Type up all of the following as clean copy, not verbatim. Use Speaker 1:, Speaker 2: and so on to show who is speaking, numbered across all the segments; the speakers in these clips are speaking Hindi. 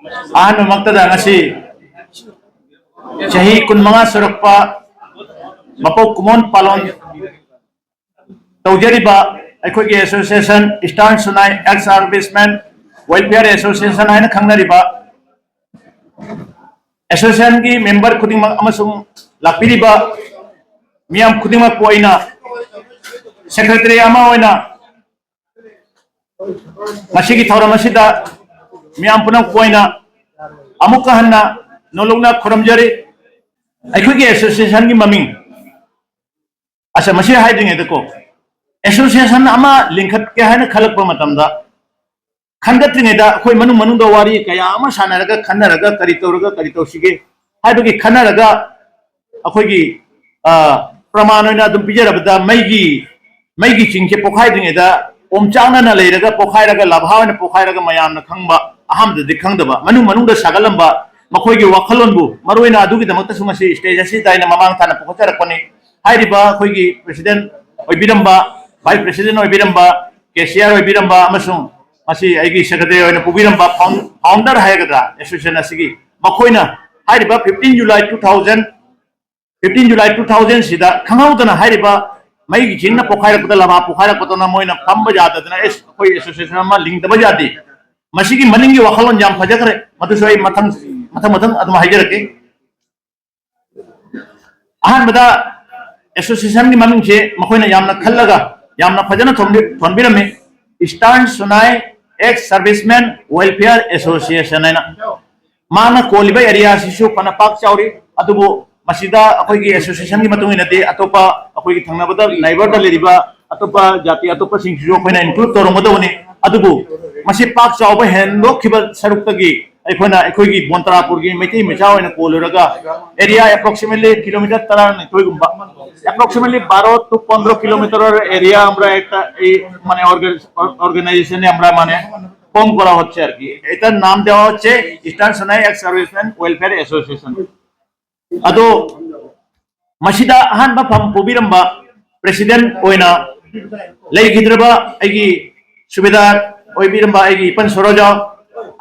Speaker 1: ahn mamaktada ngasi chahi kunmanga surakpa mapok kumon palon tawjariba akhoi association Eastern Sunai ex servicemen welfare association haina khangnariba association ki member khudingmak amasung lakpiriba miyam khudingmak poina secretary ama oina masigi thauramasida miyam punang poina amuka hanna nolongna khoramjari akhoi association ki maming asa masi haiding edako association ama lingkhat ke haina khalakpa matamda khangatringeda akhoi manung da wari kaya ama sanaraga khanaraga kari tawsige haibagi khanaraga akhoi gi praman oina dum pijarabda maigi chingche pokhaidringeda omchangna na leiraga pokhairaga labhawana pokhairaga mayamna khangba ahamda di khangdaba manung da sagalamba makhoi gi wakhalonbu maroina adugi damakta sungasi stage asi daina mamang thana pokhacharakpani hairiba akhoi gi president oibiramba vice president oibiramba KCR oibiramba amasung masi aigi secretary oina pubiramba founder hayagadra association asigi makhoina hairiba 15 July 2000 sida khangawdana hairiba maigi jinna pokhaira laba pokhaira patona moina pamba jadadna es koi association ma link daba jadi masigi maningi wakhalon jam phajagre matu soi mathang adma hajarake ahan bada association ni maming je makhoina yamna khallaga yamna phajana thonbirame Eastern Sunai ex servicemen welfare association aina mana koliba area sisu panapak chauri adubu masida akhoi gi association gi matung inate atopa akhoi gi thangnabada neighbor da leriba atopa jati atopa singju khoina include toromodoni adubu masi pak chawba hendo khiba sarukta gi akhoi gi bontarapur gi meti mecha oina koluraga area approximately kilometer tara toi gumba approximately 12 to 15 kilometer area আমরা একটা এই মানে অর্গানাইজেশনে আমরা মানে ফর্ম করা হচ্ছে আর কি এটার নাম দেওয়া হচ্ছে eastern Sonai ex serviceman welfare association আদো মাসিদা আহানবা ফাম পুবিরম্বা প্রেসিডেন্ট ওইনা লেগিদ্রবা আইগি সুবিধার ওইবিরম্বা আইগি ইপন সরোজা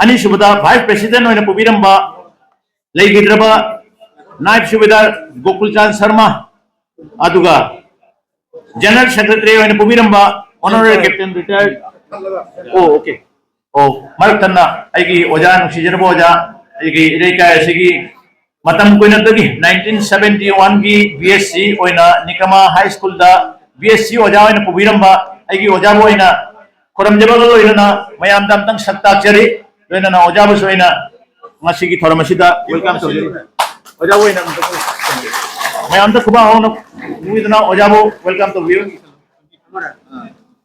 Speaker 1: আনি সুবিধা ভাইস প্রেসিডেন্ট ওইনা পুবিরম্বা লেগিদ্রবা নাইব সুবিধার Gokulchand Sharma aduga general secretary oina pubiramba honorary captain retired oh okay oh maraktanna aigi oja nusijarbo oja aigi reika asigi matam koina dagi 1971 gi BSc oina nikama high school da BSc oja oina pubiramba aigi oja bo oina khoramjabalo oina mayam dam tang sakta chari oina na oja bo oina masigi thoramasida welcome to oja oina मैं अंदर सुबह हूँ ना इतना ओजाबो वेलकम टू व्यू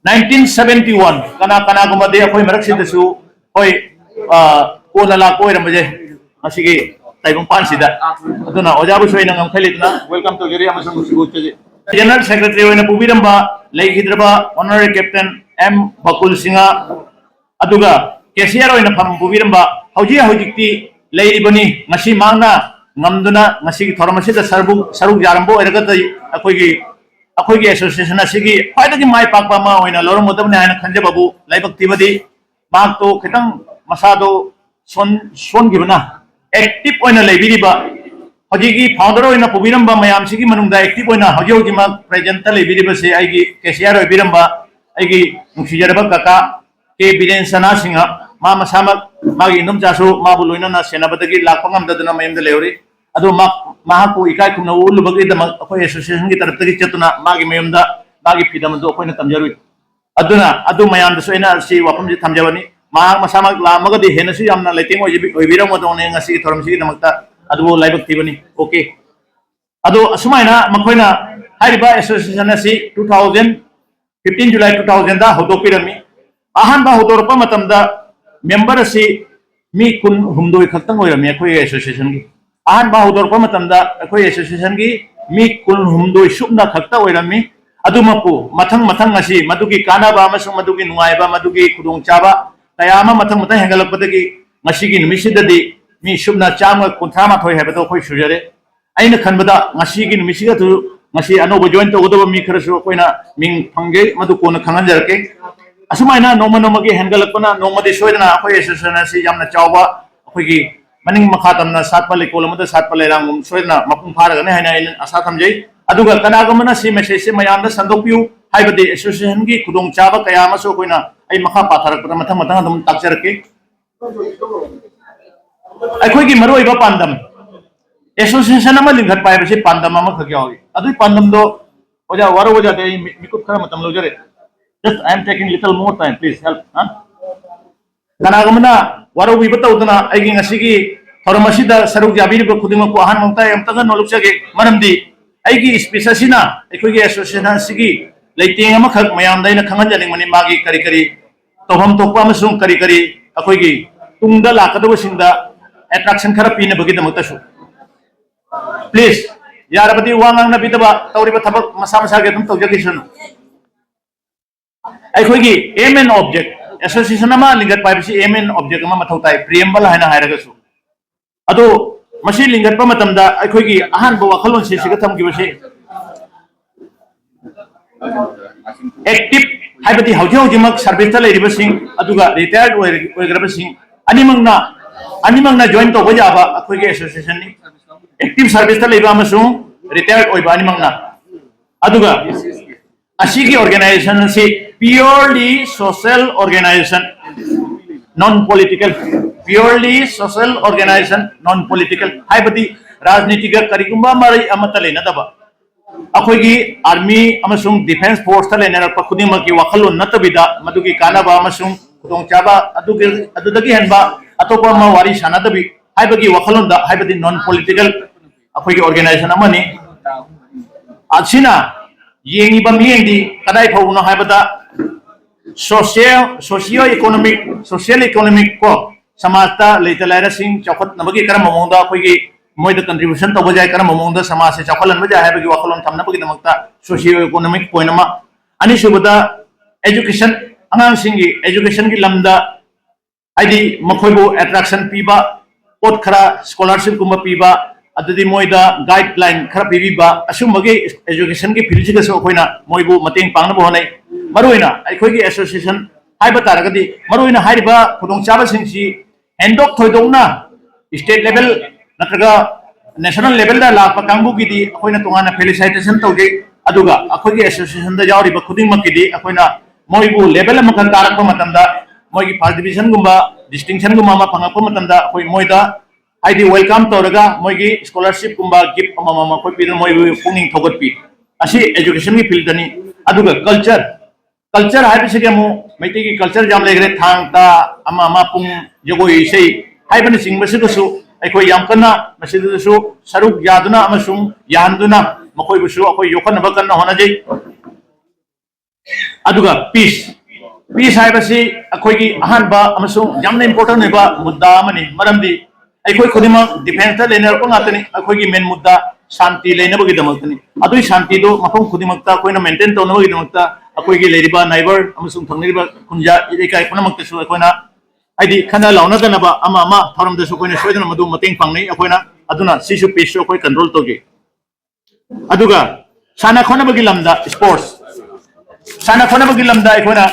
Speaker 1: 1971 कना गुमदे अखोई मरक सिदसु होय कोला ला कोय रमजे असिगे ताइबं पानसिदा अदुना ओजाबो सोयना ngam khaliतना वेलकम टू जेरी अमसम सिगु चजे जनरल सेक्रेटरी होयना पुबिरंबा लेगिद्रबा honorary captain M Bakul Sinha अदुगा केसीआर होयना फम पुबिरंबा हौजिक्ति लेरिबनी ngasi mangna ngamduna ngasi thoramasi saruk jarambo eragata akhoi gi association asigi khwaidagi mai pakpa ma oina lorom modabne aina khanje babu laibak tibadi mak to khitang masado son gibna active oina lebiriba hojigi founder oina pubiramba mayam sigi manungda active oina hoji ma present ta lebiriba se aigi KCR obiramba aigi nuksijaraba kaka ke biren sana singa ma masama magi indum jasu ma buloina na senabadagi lakpangam dadana mayamda leori adu mahaku ikai kumna ulu bagi da akhoi association gi taraf tagi chatuna magi mayamda magi fidam do akhoi na tamjaru aduna adu mayam da soina si wapam ji thamjawani ma masama lamaga di henasi amna lighting oibira modone ngasi thoram si namakta adu laibak tibani okay adu asumaina makhoina hariba association asi 15 July 2000 da hodopirami ahan ba hodorpa matamda member asi mi kun humdoi khaktang oirami akhoi association gi ahan ba hodorpa matamda akhoi association gi mi kun humdoi subna khakta oirami adumapu mathang asi madugi kana ba amasung madugi nungai ba madugi khudong chaba kayama mathang hengalakpadagi ngasi gi numisidadi mi subna chama kunthama thoi hebado khoi sujare aina khanbada ngasi gi numisiga tu ngasi anoba join to godoba mi kharasu koina ming phangge madu kona khanganjarake asumai na noma gi hengalakpana noma de soidana akhoi association asi jamna chawba अखोगी मनिंग मखा तमना सातपा लेकोल अमदा सातपा लेरांगुम सोयना मपुंग फारगने हाइना इन आशा थमजै अदुगा कनागमना सि मेसेज से मयामदा संदोपियु हाइबदि एसोसिएशन की खुदोंग चाबा कया अमसो कोइना आई मखा पाथरक मथंग मथंग अदुम ताकजरके अखोगी मरोइबा पांदम एसोसिएशन अमा लिंगत पाइबसे पांदम अमा खग्यावि अदुई पांदम दो ओजा वारो ओजा दे मिकुप खरा मतम लोजरे just I am taking little more time please help huh कनागमना वारो विबत उदना आइगी ngasi थोरमसीदा सरुक जाबिरिबा खुदिमक को अहान मंगता एमतगा नोलुक्सगे मरमदी आइगी स्पेससिना अखोगी एसोसिएशन सिगी लेटिंग अमा खग मयामदाइना खंगनजनिंग मनि मागी करी करी तोहम तोपा अमसुंग करी करी अखोगी तुंगदा लाकदबसिंगदा अट्रैक्शन खरा पीने बगिदमकतसु प्लीज यारबदी वांगांगना बिदबा तौरिबा थबक मसा मसा के तुम तौजगिसनु अखोगी एम एन ऑब्जेक्ट एसोसिएशन अमा लिंगत पाइबसी एम एन ऑब्जेक्ट अमा मथौताई प्रियम्बल हाइना हाइरगसु अदो मसी लिंगत प मतमदा अखोगी अहान बो वखलोन से सिग थमगिबसे एक्टिव हाइबदी हौजे हौजिमक सर्विस ता लेरिबसिंग अदुगा रिटायर्ड ओइग्रबसिंग अनिमंगना जॉइन तो बजाबा अखोगी एसोसिएशन नि एक्टिव सर्विस ता लेबा अमसुं रिटायर्ड ओइबा अनिमंगना अदुगा असीगी ऑर्गेनाइजेशन से purely social organisation non political purely social organisation non political हाइबदी राजनीतिक करिगुंबा मरै अमत लेनदबा अखोगी आर्मी अमसुं डिफेंस फोर्स ता लेनरप खुदिमकी वखलोन नतबिदा मदुगी कानाबा अमसुं खुदोंचाबा अदुदगी हनबा अतोपा मा वारी सानादबी हाइबगी वखलोन दा हाइबदी नॉन पॉलिटिकल अखोगी ऑर्गेनाइजेशन अमनी आसिना येंगिबा मियेंदी कदाई फौनो हाइबदा सोशियो इकोनॉमिक को समाजता लेतलाइरसिंग चौखत नबगी करम ममोंदा अखोगी मोइद कंट्रीब्यूशन तब जाय करम ममोंदा समाज से चौखलन बजा हाइबगी वखलोन थमनबगी दमकता सोशियो इकोनॉमिक पॉइंट अमा अनिसुबदा एजुकेशन अंगांसिंगी एजुकेशन की लमदा आइदी मखोइबो अट्रैक्शन पीबा पोट खरा स्कॉलरशिप कुम पीबा अदुदी मोइदा गाइडलाइन खरा पीबीबा असुमगे एजुकेशन की फील्ड सिगसो अखोइना मोइबो मतेंग पांगनबो होनै मरुइना अखोगी एसोसिएशन हाइबा तारगदी मरुइना हाइबा खुदोंग चाबसिंगसी एंडोक थोइदोंना स्टेट लेवल नत्रगा नेशनल लेवल दा लापा कांगबुगिदी अखोइना तोंगाना फेलिसिटेशन तौजे अदुगा अखोगी एसोसिएशन दा यावरिबा खुदिंगमकिदी अखोइना मोइबु लेवल अमखन तारकपा मतंदा मोइगी फर्स्ट डिवीजन गुंबा डिस्टिंक्शन गुंबा मा फंगपा मतंदा अखोइ मोइदा हाइदी वेलकम तौरगा मोइगी स्कॉलरशिप गुंबा गिफ्ट अममा कोइ पिन मोइबु पुंगिंग थोगतपी असी एजुकेशन की फील्ड दनी अदुगा कल्चर हाइबसिगे मु मैती की कल्चर जाम लेगरे थांगता अमा पुंग जगोई इसे हाइबन सिंगबसिगसु अखोइ यामकना मसिदसु सरुक यादुना अमसुं यानदुना मखोइबसु अखोइ योखनबा कन्ना होनाजै अदुगा पीस हाइबसि अखोइगी अहानबा अमसुं यामना इंपोर्टेंट होइबा मुद्दा अमनि मरमदि अखोइ खुदिमा डिफेंस ता लेनरपा ngaतनि अखोइगी मेन मुद्दा शांति लेनबगी दमकतनि अदुई शांति दो मफम खुदिमकता कोइना मेंटेन तौनबगी दमकता अखोइगी लेरिबा नाइबर अमसुं थंगनिबा खुंजा इकाय पुनमकतसु अखोइना आइदी खना लाउनदनबा अमा थरमदसु कोइना सोइदन मदु मतेंग पांगनै अखोइना अदुना सिसु पेसु अखोइ कंट्रोल तोगे अदुगा साना खोनबगी लमदा स्पोर्ट्स साना खोनबगी लमदा अखोइना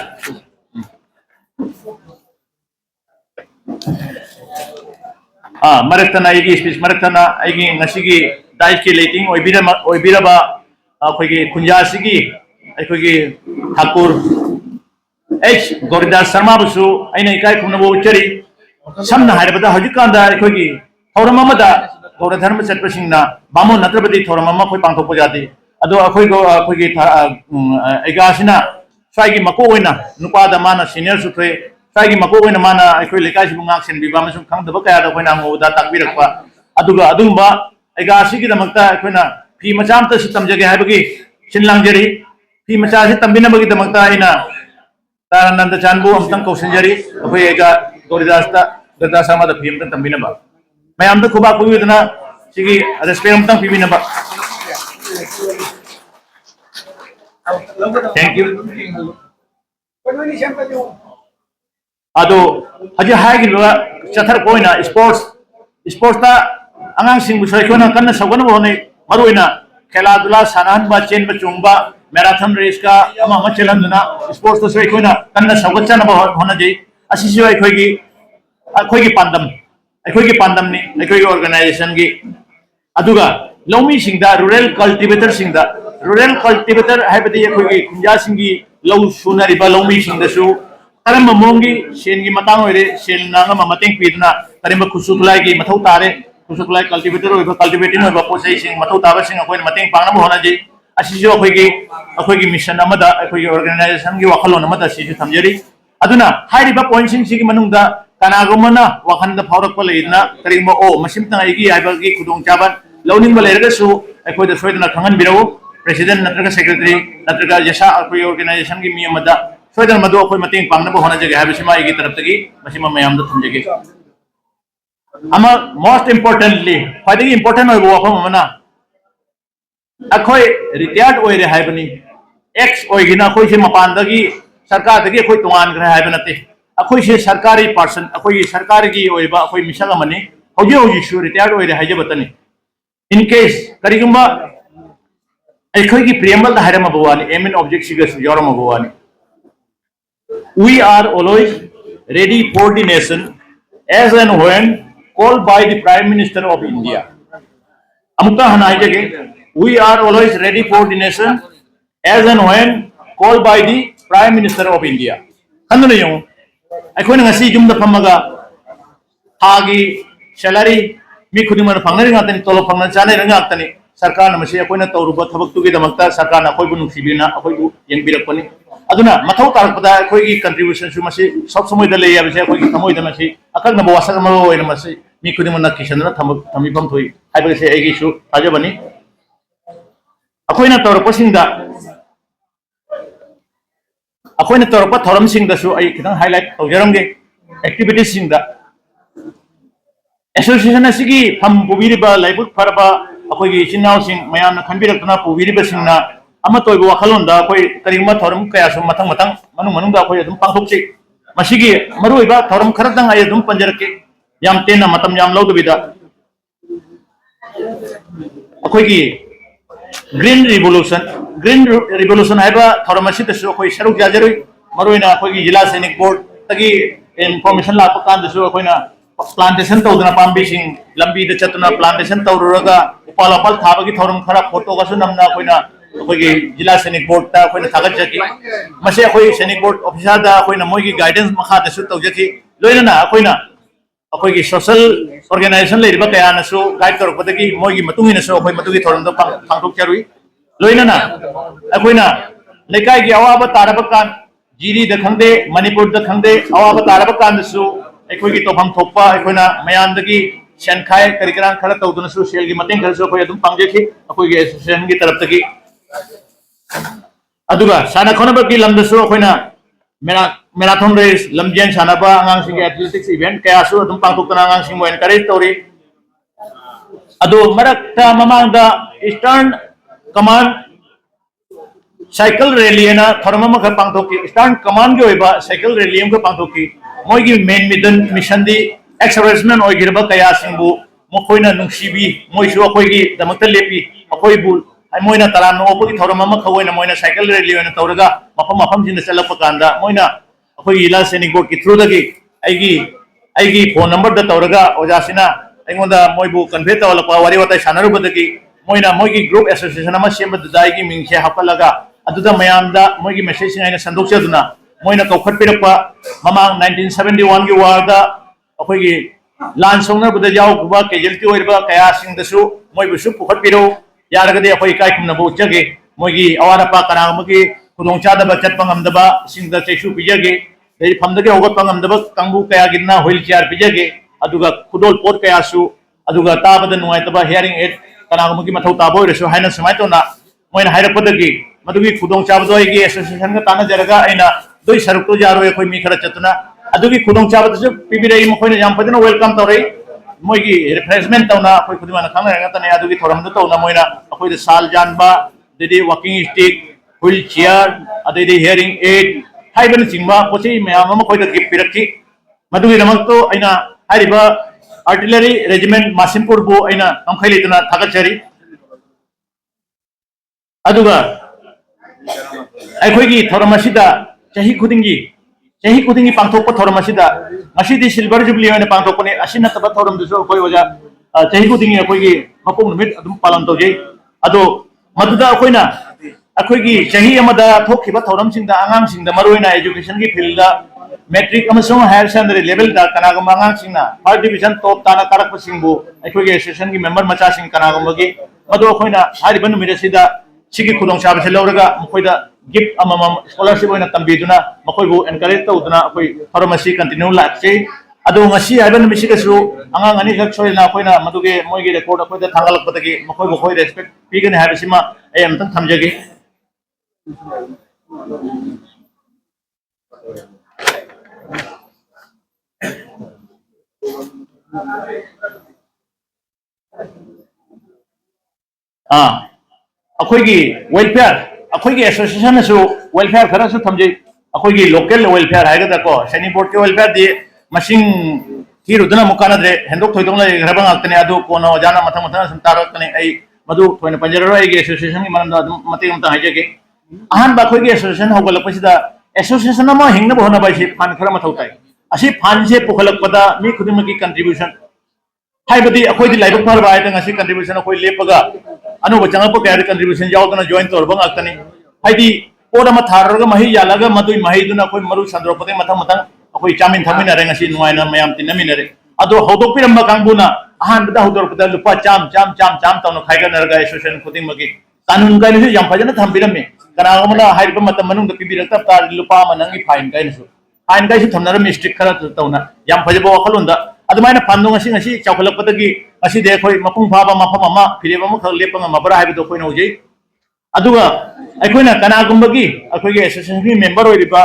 Speaker 1: मरक्तना आइगी स्पीच मरक्तना आइगी ngasiगी दाइट की लेटिंग ओइबिरबा अखोइगी खुंजासिगी अखोइगी ठाकुर एच गोरिदास शर्मा बुसु आइना इकाय खुनबो चरी समना हाइरबदा हजिकांदा अखोइगी थौरम अमदा गौर धर्म चटपसिंगना बामो नत्रबदी थौरम अमा खोइ पांथोकपो जादि अदो अखोइगी एगासिना स्वाइगी मको ओइना नुपादा माना सीनियर सुथ्रे स्वाइगी मको ओइना माना अखोइ लेकाइसिबु ngaksен बिबा मसुं खंगदबा कयादा अखोइना मोदा ताकबिरकपा अदुगा अदुंबा एगासिगी दमकता अखोइना फी मचामता सितमजगे हाइबगी सिनलांगजरी फी मचा से तंबिनबगी दमकता आइना तारानंद चानबु अमतंग कौसनजरी अखोइ एगा गोरिदास अमदा फी अमतंग तंबिनबा मयामदा खुबा कुइदना सिगी रेस्पेक्ट अमतंग पीबिनबा थैंक यू अदो हजे हाइगिबा चथर कोइना स्पोर्ट्स ता अंगांग सिंह बुसोइखोना कन्ना सगनबो होनै मरुइना खेला दुला सानाहनबा चेनबा चुंगबा मैराथन रेस का अमा चलना स्पोर्ट्स तो सोइखोना कन्ना सगचनबा होनाजै असिसु अखोइगी पांदम अखोई की पांडमनी अखोई ऑर्गेनाइजेशन की अदुगा लौमी सिंगदा रूरल कल्टीवेटर सिंगदा रूरल कल्टीवेटर हैबदी अखोई खुंजा सिंगी लौ सुनरिबा लौमी सिंगदसु करम मोंगी सेन की मतांग होरे सेन नांगा मतेंग पीदना करम खुसुखलाई की मथौ तारे खुसुखलाई कल्टीवेटर होइबा कल्टीवेटिंग होइबा पोसै सिंग मथौ ताबा सिंग अखोई मतेंग पांगना होना जी असिसु अखोई की मिशन अमदा अखोई ऑर्गेनाइजेशन की वखलोन अमदा सिसु थमजरी अदुना हाइरिबा पॉइंट सिंग सिगी मनुंगदा कनागुमना वखंद फावरक लेना करीम ओ मसिमता आइगी आइबगी खुदोंग चाबन लौनिंग लेरगसु अखोई द सोइदना खंगन बिरौ प्रेसिडेंट नत्रगा सेक्रेटरी नत्रगा जसा अखोई ऑर्गेनाइजेशन की मियमदा सोइदन मदु अखोई मतेंग पांगना होना जगे हाबिसिमा आइगी तरफतगी मसिमा मयाम द थमजगे अमा मोस्ट इंपोर्टेंटली फाइदगी इंपोर्टेंट होइबो वफम मना अखोई रिटायर्ड ओइरे हाइबनी एक्स ओइगिना अखोई से मपानदगी सरकार दगी अखोई तोंगान ग्रे हाइबनते अखोई से सरकारी पर्सन अखोई सरकार की ओइबा अखोई मिसल अमनी हौजी हौजी सु रिटायर्ड ओइरे हाइजबतनी इन केस करिगुंबा अखोई की प्रियम्बल दा हाइरम बवानी एम इन ऑब्जेक्ट सिगस योरम बवानी we are always ready for the nation as and when called by the Prime Minister of India. Amukta hanai we are always ready for the nation as and when called by the Prime Minister of India. Kandu yung akhoi ngasi jumda phamaga thagi salary mi khudimar phangnari ngatani tolo phangna chane rangatani sarkar na masi akhoi na tawruba thabak tugi damakta sarkar na akhoi bu nuksibina akhoi bu yengbirakpani अदुना मथौ तारपदा अखोई कंट्रीब्यूशन सु मसे सब समय दले याबसे अखोई थमोय दमसे अकल न बवासा मरो ओय मसे मी खुदि मन किशन न थमिफम थोई हाइबसे एगी सु थाजबनी अखोइना तौर पसिंगदा अखोइना तौर प थरम सिंगदा सु आई खिदं हाइलाइट तौजरमगे एक्टिविटीज सिंगदा एसोसिएशन असिगी फम पुबिरिबा लाइबुक फरबा अखोई चिनाव सिंग मयान खनबिरतना पुबिरिबा सिंगना अमा तोइबो वखलोंदा अखोई करिमा थरम कया सु मथंग मथंग मनु मनुंदा अखोई अदुम पांथोकसि मसिगी मरुइबा थरम खरदंग आय अदुम पंजरके याम तेना मतम याम लौदबिदा अखोई की ग्रीन रिवोल्यूशन हाइबा थरम असिदसु अखोई सरुक जाजरुई मरुइना अखोई की जिला सैनिक बोर्ड तगी इन्फॉर्मेशन लाप कांदसु अखोइना प्लांटेशन तौदना पांबिसिंग लंबी द चतुना प्लांटेशन तौरुरगा उपाल उपाल थाबगी थरम खरा फोटो गासु नमना अखोइना अखोई जिला सैनिक बोर्ड ता अखोइना थागत जकी मसे अखोई सैनिक बोर्ड ऑफिसर दा अखोइना मोगी गाइडेंस मखा दसु तौजकी लोइना अखोइना अखोई की सोशल ऑर्गेनाइजेशन लेरिबा कया नसु गाइड करपदगी मोगी मतुंगिना सु अखोई मतुगी थरम द पांथोक चरुई लोइना अखोइना लेकाई की अवाब तारब कान जीरी द खंदे मणिपुर द खंदे अवाब तारब कान दसु अखोई की तोफम थोपा अखोइना मयानदगी सेनखाय करिकरान खरा तौदनसु सेल की मतें खरसु अखोई अदुम पांगजेखि अखोई की एसोसिएशन की तरफ तगी अदुगा साना खनबगी लमदसु अखोइना मैराथन रेस लमजेन सानाबा आंगांसिंग एथलेटिक्स इवेंट कयासु अदुम पांथोकतना आंगांसिंग मो एनकरेज तौरी अदु मरक्ता ममांगदा ईस्टर्न कमांड साइकिल रैली ना थरम ख पांथोकी ईस्टर्न कमांड के होइबा साइकिल रैली हम पांथोकी मोगी मेन मिशन दी एक्सर्विसमेंट ओइगिरबा कयासिंगबु मखोइना नुंसीबी मोइसु अखोइगी दमक्ता लेपी अखोइबु मोइना तरानो ओपगी थरम खवोइना मोइना साइकिल रैली ओइना तौरगा मफम मफम जिन चलप कांदा मोइना अखोइ इला सैनिक बोर्ड की थ्रू दगी आइगी फोन नंबर द तौरगा ओजासिना अइगोंदा मोइबु कन्वे तौलपा वारी वताई सानरुबदगी मोइना मोइगी ग्रुप एसोसिएशन अमा सेमबदाइगी मिंगसे हापलगा अदुदा मयामदा मोइगी मेसेज सिंगाइना संदोक्चदुना मोइना कौखटपिरपा ममांग 1971 की वारदा अखोइगी लान सोंगनबदा यावबा कैजुअलिटी ओइरबा कया सिंगदसु मोइबुसु पुखटपिरो यारगदे अखोइ काइखुमनबु उच्चगे मोइगी अवारपा कनागमगी खुदोंचादबा चटपा ngamdaba सिंगदा चैसु पिजगे दे फमदगे होगतपा ngamdaba कांगबु कया गिना व्हील चेयर पिजगे अदुगा खुदोल पोट कयासु अदुगा ताबदा नुवाइतबा हियरिंग एड कनागमगी मथौ ताबो रेसु हाइना समाइतोना मोइना हाइरपदगी मदुगी खुदोंचाबदो आइगी एसोसिएशन का ताना जरगा आइना दोई सरुक्तो जारो अखोइ मी खरा चतुना अदुगी खुदोंचाबदसु पिबिरई मखोइना याम फदना वेलकम तौरई मोइगी रिफ्रेशमेंट तौना अखोइ खुदिमाना खांगना तने अदुगी थोरमदो तौना मोइना अखोइ द साल जानबा देदे वॉकिंग स्टिक व्हील चेयर अदेदे हियरिंग एड हाइबन सिंबा पोची मयाम मखोइ द गिफ्ट पिरखी मदुगी नमक्तो आइना हारिबा आर्टिलरी रेजिमेंट मासिमपुर बु आइना नमखैलितना थागतचरी अदुगा अखोइगी थोरमसिदा चाही खुदिंगी चाही खुदिंगी पांथोक थौरम असिदा ngasi silver jubilee होने पांथोकने असिना तब थौरम दुसो कोई वजह चाही खुदिंगी अखोगी मपुंग नुमित अदुम पालन तौजे अदो मदुदा अखोइना अखोगी चाही अमदा थोखिबा थौरम सिंदा आंगाम सिंदा मरोइना एजुकेशन की फील्ड दा मैट्रिक अमसों हायर सेकेंडरी लेवल दा कनागम आंगाम सिंना फर्स्ट डिवीजन टॉप ताना कारक सिंबु अखोगी एसोसिएशन की मेंबर मचा सिंग कनागम बगी मदो अखोइना हारिबन नुमित सिदा सिगी खुदोंग चाबसे लौरगा मखोइदा गिफ्ट अमम स्कॉलरशिप होइना तंबीदुना मखोइबु एनकरेज तौदुना अखोइ फार्मेसी कंटिन्यू लाक्से अदो ngasi हाइबन मिसिगसु आंगां अनि खक सोइना अखोइना मदुगे मोइगी रेकॉर्ड अखोइदा थांगालकपदगी मखोइबु खoi रेस्पेक्ट पिगने हाबिसिमा ए अमतंग थमजगे अखोइगी वेलफेयर अखोइगी एसोसिएशन सु वेलफेयर खरसु थमजे अखोइगी लोकल वेलफेयर हाइगदा को सैनी बोर्ड के वेलफेयर दि मसिंग थिरुदना मुकानदरे हेंदोक थोइदोंग ले घरबा ngakतने अदु कोनो जाना मथंग मथंग सम तारकने आई मदु थोइना पंजरो आइगी एसोसिएशन की मरंदा मते उमता हाइजगे अहान बा अखोइगी एसोसिएशन होगलपसिदा एसोसिएशन अमा हिंगना बहना बाइसि फान खरा मथौताई असि फान से पुखलकपदा मी खुदिमकी कंट्रीब्यूशन हाइबदी अखोइदी लाइबक फरबा आइतंग असि कंट्रीब्यूशन अखोइ लेपगा अनु बचंगप क्या कंट्रीब्यूशन यावदना जॉइन तौरबा ngakतने हाइदी पोड अमा थारगा मही यालागा मदुइ महीदुना अखोइ मरु संद्रोपदे मथंग मथंग अखोइ चामिन थमिनरे ngasi नुवाइना मयाम तिनमिनरे अदो हौदोपिरम्बा कांगबुना अहानबदा हौदोरपदा लुपा चाम चाम चाम चाम तौनो खाइगनरगा एसोसिएशन खुदिमगी कानून कायनसु याम फजन थंबिरमे कनागमना हाइबा मतम मनुंग पिबिरक्ता तार लुपा मनंगी फाइन कायनसु फाइन कायसु थमनर मिस्टेक खरा तौना याम फजबो वखलुंदा अदुमाइना फान्दो ngasi चावखलपदगी ngasi दे अखोइ मपुंग फाबा मफम अमा फिरेब अमा खल लेपंगा मबरा हाइबदो अखोइना उजै अदुगा अखोइना कनागुंबगी अखोइगे एसोसिएशन की मेंबर होइरिबा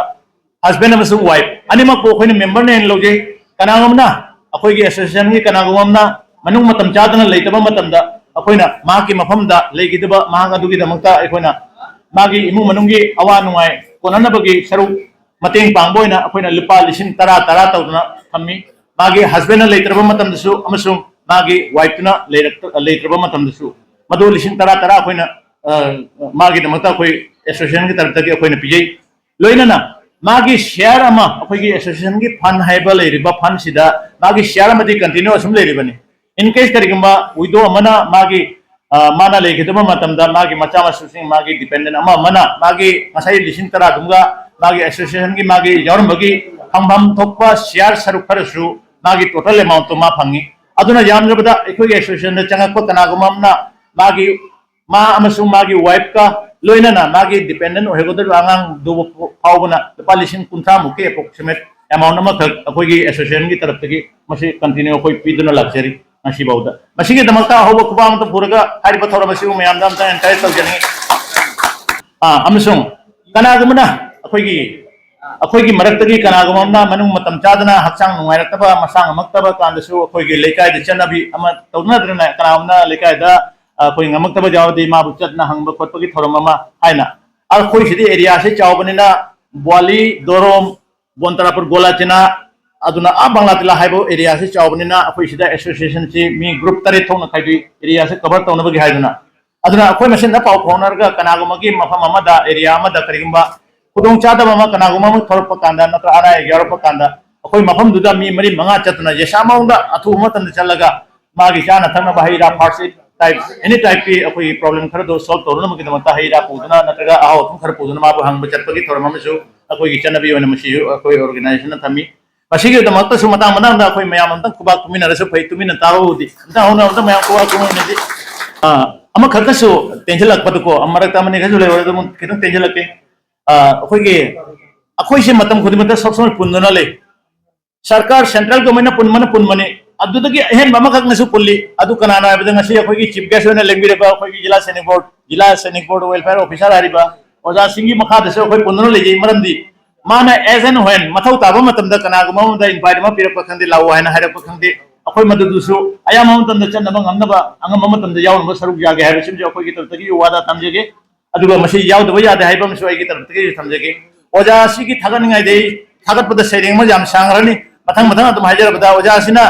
Speaker 1: हस्बैंड अमसुंग वाइफ अनिमक को अखोइना मेंबर ने लौजै कनागमना अखोइगे एसोसिएशन की कनागुमना मनुंग मतम चादना लेतबा मतमदा अखोइना माकी मफमदा लेगिदबा मांग अदुगी दमक्ता अखोइना मागी इमु मनुंगी अवा नुंगाई कोननबगी सरु मतेंग पांगबोइना अखोइना लुपा लिसिंग तरा तरा तौदना थम्मी मागी हस्बैंड लेतरबा मतमदसु अमसुंग मागी वाइफना लेतरबा मतमदसु मदो लिसिंग तरा तरा अखोइना मागी दमक्ता अखोइ एसोसिएशन की तरफ तकी अखोइना पिजै लोइनना मागी शेयर अमा अखोइगी एसोसिएशन की फंड हाइबा लेरिबा फंड सिदा मागी share अमदी continue assume लेरिबनी in case करिगंबा विदो अमना मागी माना लेखिदबा मतमदा मागी मचा मसुसिंग मागी डिपेंडेंट अमा मना मागी मसाई लिसिंग तरा दुंगा मागी एसोसिएशन की मागी यावरमबगी फंगभम थोपा शेयर सरुक खरसु मागी टोटल अमाउंट तो मा फंगी अदुना यामजबदा अखोइगी एसोसिएशन द चंगकप कनागुममना मागी मा अमसुंग मागी वाइफ का लोइनना मागी डिपेंडेंट होगदर आंगांग दो फावबना लुपा लिसिंग कुंथा मुके अप्रोक्सीमेट अमाउंट अमा अखोइगी एसोसिएशन की तरफ तकी मसी continue अखोइ पिदुना लाक्चरी ngasi bauda masigi damakta hobo kuba amta puraga hariba thora masiu mayam dam ta encourage tawjani amsung kanagumna अखोइगी मरक्तगी कनागुमना मनुंग मतम चादना हक्सांग नुंगाइरक्तबा मसांग अमक्तबा कांदसु अखोइगी लेकाय द चनबी अमा तौनद्रना कनागुमना लेकाय दा अखोइ ngमक्तबा जावदि माबु चतना हंगबा खोटपगी थोरम अमा हाइना अखोइ सिदि एरिया से चावबनिना बोली दोरोम बोंतरापुर गोलाचिना अदुना आ बांग्लातिला हाइबो एरिया से चावबनिना अखोइ सिदा एसोसिएशन से मी ग्रुप तरे थोंना खाइदि एरिया से कवर तौनबगी हाइदुना अदुना अखोइ मसिन पाव फोनरगा कनागुमगी मफम अमदा एरिया अमदा करिगंबा खुदों चादब अमा कनागुमा थोरप कांदा नत्र आना यारप कांदा अखोइ मफम दुदा मी मरी मंगा चतना यसामाउंदा अथु मतन चलगा मागी चाना थंगना बहाइरा फार्स टाइप एनी टाइप की अखोइ प्रॉब्लम खर दो सॉल्व तौरन मकी दमता हाइरा पुदना नत्रगा आहो थुम खर पुदना माबु हंग चटपगी थोरम मसु अखोइ चनबी ओन मसी अखोइ ऑर्गेनाइजेशन थमी मसीगे दमता सु मता मना अखोइ मयाम अंत कुबा कुमिना रसु फै तुमिना तारोदी अंत होना अंत मयाम कुबा कुमिनदी अमा खरकसु टेंशन लकपदको अमरक तमने खजु लेवरदम कितन टेंशन लके अखोइगे अखोइसे मतम खुदिमता सबसम पुनना ले सरकार सेंट्रल गवर्नमेंट पुनमन पुनमने अदुदगी अहेन ममखक नसु पुल्ली अदु कनाना आबदन ngasi अखोइगी चीफ गेस्ट होना लेंबिरबा अखोइगी जिला सैनिक बोर्ड वेलफेयर ऑफिसर हरिबा ओजा सिंगी मखा दसे अखोइ पुनना लेजै मरमदी माना एजन होन मथौ ताबा मतमदा कनागुमदा इनवाइट मा पिरक खंदे लाव हायना हायरक खंदे अखोइ मदुदुसु अया मतमदा चन्नबा ngमनबा अंगम मतमदा यावनबा सरुक जागे हायबसिम अखोइगी तरतगी वादा तमजेगे अदुगा मसी यावदबा यादे हायबम सोइगी तरतगी तमजेगे ओजा सिगी थागनिंगाय दे थागतपदा सेरिंग मा जाम सांगरनी मथंग मथंग अदुम हायजरबदा ओजा सिना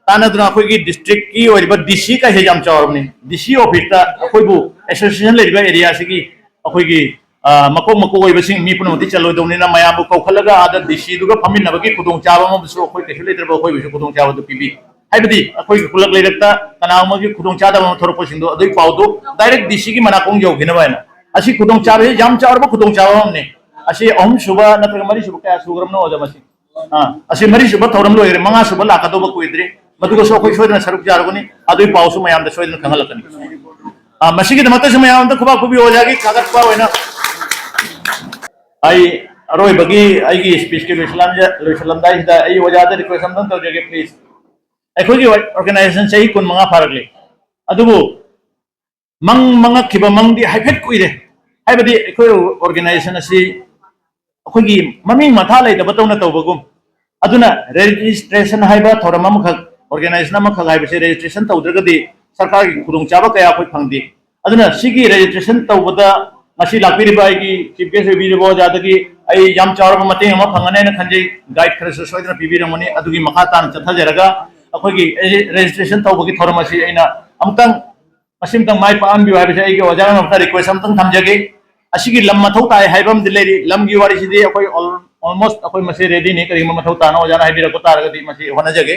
Speaker 1: तानदुना अखोइगी डिस्ट्रिक्ट की ओरिबा डीसी का हे जाम चावरनी डीसी ऑफिस ता अखोइबु एसोसिएशन लेरिबा एरिया सिगी अखोइगी मको मको ओइबसिंग मी पुनमति चलोदौनिना मयाम कौखलगा आदा डिसीदुगा फमिनबगी खुदोंग चाबा मबसु अखोय कैसु लेत्रबा अखोय बिसु खुदोंग चाबा पिबी हाइबदी अखोय खुलक लेरक्ता कनामगी खुदोंग चादा थोरपसिंदो अदुई पाउदो डायरेक्ट डिसी की मनाकोंग यौगिनबायना असी खुदोंग चाबे जाम चारबा खुदोंग चाबा हमने असी अहम सुबा नत्रग मरी सुबा क्या सुग्रमनो ओजमसी असी मरी सुबा थौरम लोइरे मंगा सुबा लाकादोबा कुइद्रे मदुगा सो अखोय सोयदना सरुक जारगोनी अदुई पाउसु मयाम द सोयदना खंगलकनी मसीगी दमत मयाम द खुबा खुबी ओजागी कागतपा ओइना आई अरोय बगी आई स्पीच के लोइसलमदाई दा आई ओजादा रिक्वेस्ट हम तौजगे प्लीज अखोगी ऑर्गेनाइजेशन से कुन मंगा फारगले अदुबु मंग मंगखिबा मंगदी हाइफेट कुइरे हाइबदी अखोय ऑर्गेनाइजेशन असि अखोगी ममिंग मथा लेदबा तौना तौबगुम अदुना रजिस्ट्रेशन हाइबा थोरम अमखक ऑर्गेनाइजेशन अमखक हाइबसे रजिस्ट्रेशन तौद्रगदी सरकार की खुदोंचाबा कया अखोय फंगदी अदुना सिगी रजिस्ट्रेशन तौबदा मसी लापिरिबा आइगी चीफ गेस्ट बिरबो जादगी आई याम चावरबा मतेंग अमा फंगने न खंजे गाइड खरस सोयदना पिबिरमनी अदुगी मखा तान चथाजरगा अखोगी रजिस्ट्रेशन तौबगी थोरमसी अइना अमतंग मसिमतंग माइ पानबि हाइबसे आइगी ओजाना मफता रिक्वेस्ट अमतंग थमजगे असिगी लम मथौ ताय हाइबम दिलेरी लमगी वारिसिदि अखोय ऑलमोस्ट अखोय मसे रेडी ने करिम मथौ ताना ओजाना हाइबिरको तारगदी मसी होनजगे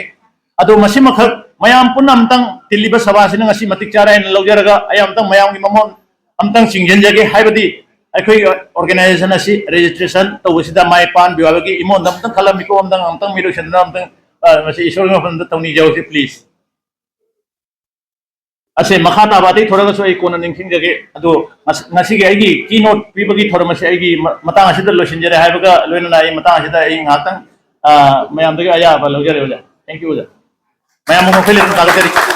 Speaker 1: अदो मसी मखक मयाम पुन्ना अमतंग तिल्लिबा सभासिना ngasi मतिक चारा इन लौजरगा आई अमतंग मयामगी ममोन अमतंग सिंगजनजगे हाइबदी अखोय ऑर्गेनाइजेशन असि रजिस्ट्रेशन तौबसिदा माइ पान बिवाबगी इमोन अमतंग खलमिको अमतंग मिरुसनना अमतंग मसी ईश्वर मफंद तौनी जाउसे प्लीज असे मखा ताबादी थोरगसो आई कोन निंगसिंगजगे अदो ngasi gi aigi keynote pibagi थोरमसे aigi matang asida losinjere haibaga loina ai matang asida ai ngatang mayam dagi aya ba lojare oja thank you oja mayam mo khile ta